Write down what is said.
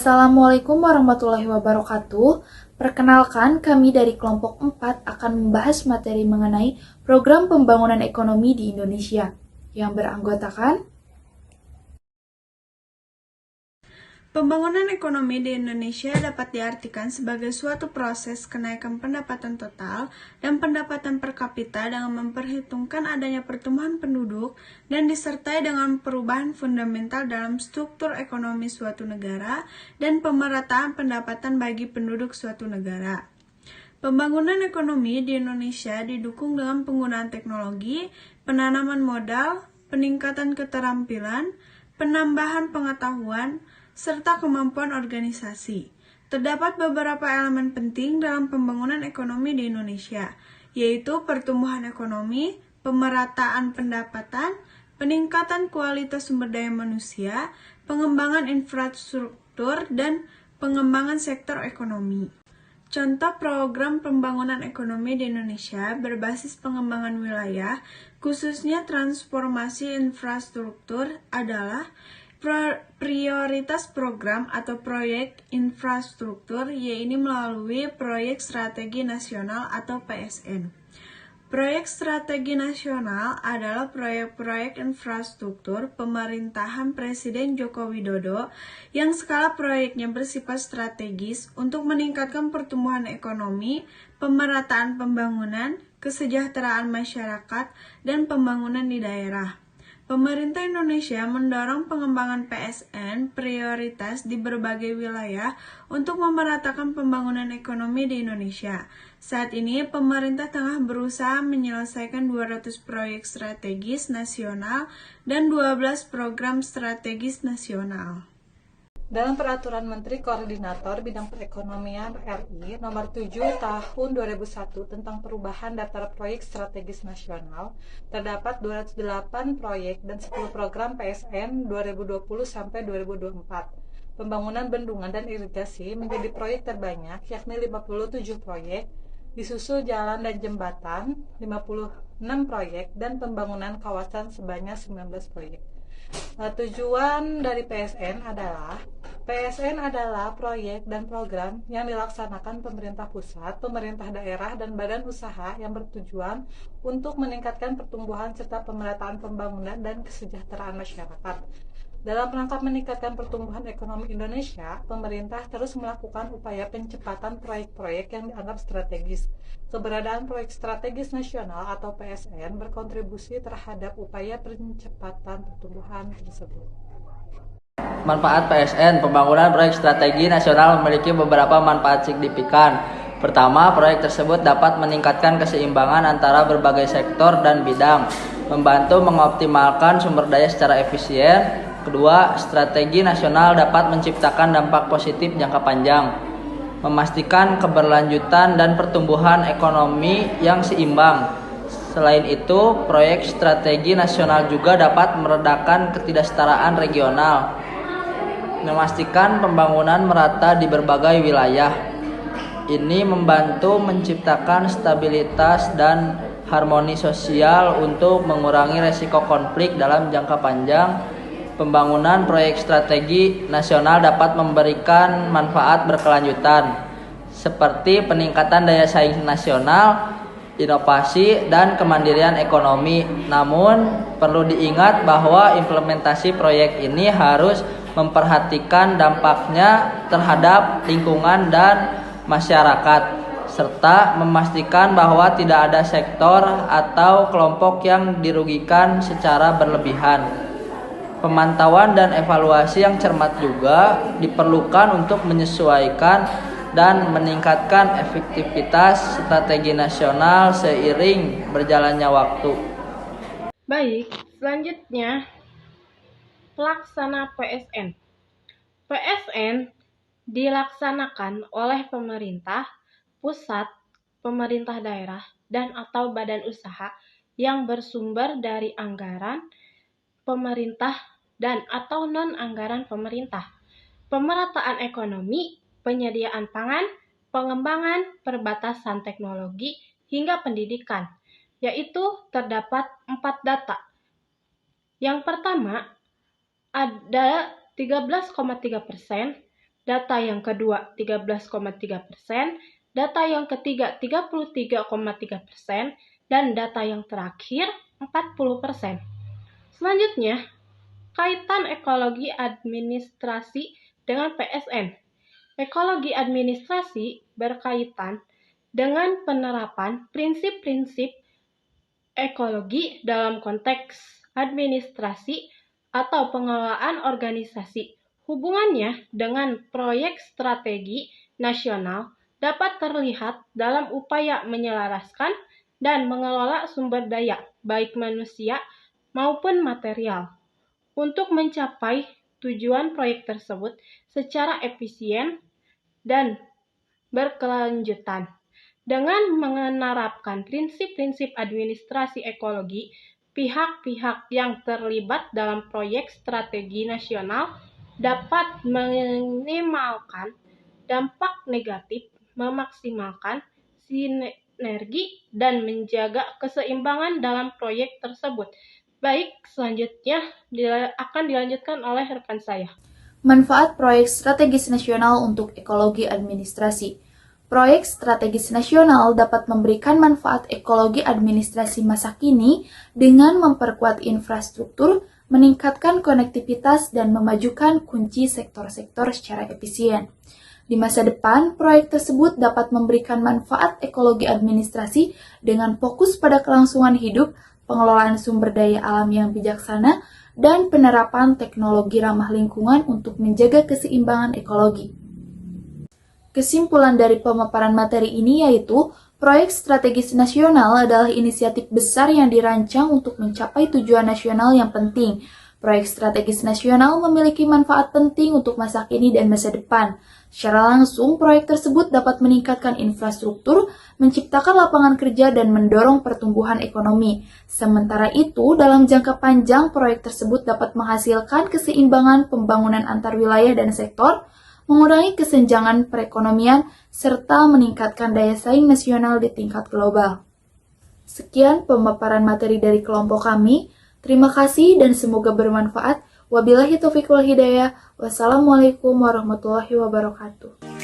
Assalamualaikum warahmatullahi wabarakatuh. Perkenalkan, kami dari kelompok 4 akan membahas materi mengenai program pembangunan ekonomi di Indonesia yang beranggotakan Pembangunan ekonomi di Indonesia dapat diartikan sebagai suatu proses kenaikan pendapatan total dan pendapatan per kapita dengan memperhitungkan adanya pertumbuhan penduduk dan disertai dengan perubahan fundamental dalam struktur ekonomi suatu negara dan pemerataan pendapatan bagi penduduk suatu negara. Pembangunan ekonomi di Indonesia didukung dengan penggunaan teknologi, penanaman modal, peningkatan keterampilan, penambahan pengetahuan, serta kemampuan organisasi. Terdapat beberapa elemen penting dalam pembangunan ekonomi di Indonesia, yaitu pertumbuhan ekonomi, pemerataan pendapatan, peningkatan kualitas sumber daya manusia, pengembangan infrastruktur, dan pengembangan sektor ekonomi. Contoh program pembangunan ekonomi di Indonesia berbasis pengembangan wilayah, khususnya transformasi infrastruktur adalah prioritas program atau proyek infrastruktur, yaitu melalui Proyek Strategi Nasional atau PSN. Proyek Strategi Nasional adalah proyek-proyek infrastruktur pemerintahan Presiden Joko Widodo yang skala proyeknya bersifat strategis untuk meningkatkan pertumbuhan ekonomi, pemerataan pembangunan, kesejahteraan masyarakat, dan pembangunan di daerah. Pemerintah Indonesia mendorong pengembangan PSN prioritas di berbagai wilayah untuk memeratakan pembangunan ekonomi di Indonesia. Saat ini, pemerintah tengah berusaha menyelesaikan 200 proyek strategis nasional dan 12 program strategis nasional. Dalam Peraturan Menteri Koordinator Bidang Perekonomian RI Nomor 7 Tahun 2001 tentang perubahan daftar proyek strategis nasional, terdapat 208 proyek dan 10 program PSN 2020-2024. Pembangunan bendungan dan irigasi menjadi proyek terbanyak, yakni 57 proyek, disusul jalan dan jembatan 56 proyek, dan pembangunan kawasan sebanyak 19 proyek. Tujuan dari PSN adalah proyek dan program yang dilaksanakan pemerintah pusat, pemerintah daerah, dan badan usaha yang bertujuan untuk meningkatkan pertumbuhan serta pemerataan pembangunan dan kesejahteraan masyarakat. Dalam rangka meningkatkan pertumbuhan ekonomi Indonesia, pemerintah terus melakukan upaya pencepatan proyek-proyek yang dianggap strategis. Keberadaan proyek strategis nasional atau PSN berkontribusi terhadap upaya percepatan pertumbuhan tersebut. Manfaat PSN, pembangunan proyek strategi nasional memiliki beberapa manfaat signifikan. Pertama, proyek tersebut dapat meningkatkan keseimbangan antara berbagai sektor dan bidang, membantu mengoptimalkan sumber daya secara efisien. Kedua, strategi nasional dapat menciptakan dampak positif jangka panjang, memastikan keberlanjutan dan pertumbuhan ekonomi yang seimbang. Selain itu, proyek strategi nasional juga dapat meredakan ketidaksetaraan regional, memastikan pembangunan merata di berbagai wilayah. Ini membantu menciptakan stabilitas dan harmoni sosial untuk mengurangi resiko konflik dalam jangka panjang. Pembangunan proyek strategi nasional dapat memberikan manfaat berkelanjutan, seperti peningkatan daya saing nasional, inovasi, dan kemandirian ekonomi. Namun, perlu diingat bahwa implementasi proyek ini harus memperhatikan dampaknya terhadap lingkungan dan masyarakat, serta memastikan bahwa tidak ada sektor atau kelompok yang dirugikan secara berlebihan. Pemantauan dan evaluasi yang cermat juga diperlukan untuk menyesuaikan dan meningkatkan efektivitas strategi nasional seiring berjalannya waktu. Baik, selanjutnya pelaksana PSN. PSN dilaksanakan oleh pemerintah pusat, pemerintah daerah, dan atau badan usaha yang bersumber dari anggaran pemerintah dan atau non-anggaran pemerintah. Pemerataan ekonomi, penyediaan pangan, pengembangan perbatasan teknologi, hingga pendidikan, yaitu terdapat 4 data. Yang pertama, ada 13,3% data yang kedua 13,3%, data yang ketiga 33,3%, dan data yang terakhir 40%. Selanjutnya, kaitan ekologi administrasi dengan PSN. Ekologi administrasi berkaitan dengan penerapan prinsip-prinsip ekologi dalam konteks administrasi atau pengelolaan organisasi. Hubungannya dengan proyek strategi nasional dapat terlihat dalam upaya menyelaraskan dan mengelola sumber daya, baik manusia maupun material, untuk mencapai tujuan proyek tersebut secara efisien dan berkelanjutan. Dengan menerapkan prinsip-prinsip administrasi ekologi, pihak-pihak yang terlibat dalam proyek strategi nasional dapat meminimalkan dampak negatif, memaksimalkan sinergi, dan menjaga keseimbangan dalam proyek tersebut. Baik, selanjutnya akan dilanjutkan oleh rekan saya. Manfaat proyek strategis nasional untuk ekologi administrasi. Proyek strategis nasional dapat memberikan manfaat ekologi administrasi masa kini dengan memperkuat infrastruktur, meningkatkan konektivitas, dan memajukan kunci sektor-sektor secara efisien. Di masa depan, proyek tersebut dapat memberikan manfaat ekologi administrasi dengan fokus pada kelangsungan hidup, pengelolaan sumber daya alam yang bijaksana, dan penerapan teknologi ramah lingkungan untuk menjaga keseimbangan ekologi. Kesimpulan dari pemaparan materi ini yaitu, proyek strategis nasional adalah inisiatif besar yang dirancang untuk mencapai tujuan nasional yang penting. Proyek strategis nasional memiliki manfaat penting untuk masa kini dan masa depan. Secara langsung, proyek tersebut dapat meningkatkan infrastruktur, menciptakan lapangan kerja, dan mendorong pertumbuhan ekonomi. Sementara itu, dalam jangka panjang, proyek tersebut dapat menghasilkan keseimbangan pembangunan antar wilayah dan sektor, mengurangi kesenjangan perekonomian, serta meningkatkan daya saing nasional di tingkat global. Sekian pemaparan materi dari kelompok kami. Terima kasih dan semoga bermanfaat. Wabillahi taufiq wal hidayah. Wassalamualaikum warahmatullahi wabarakatuh.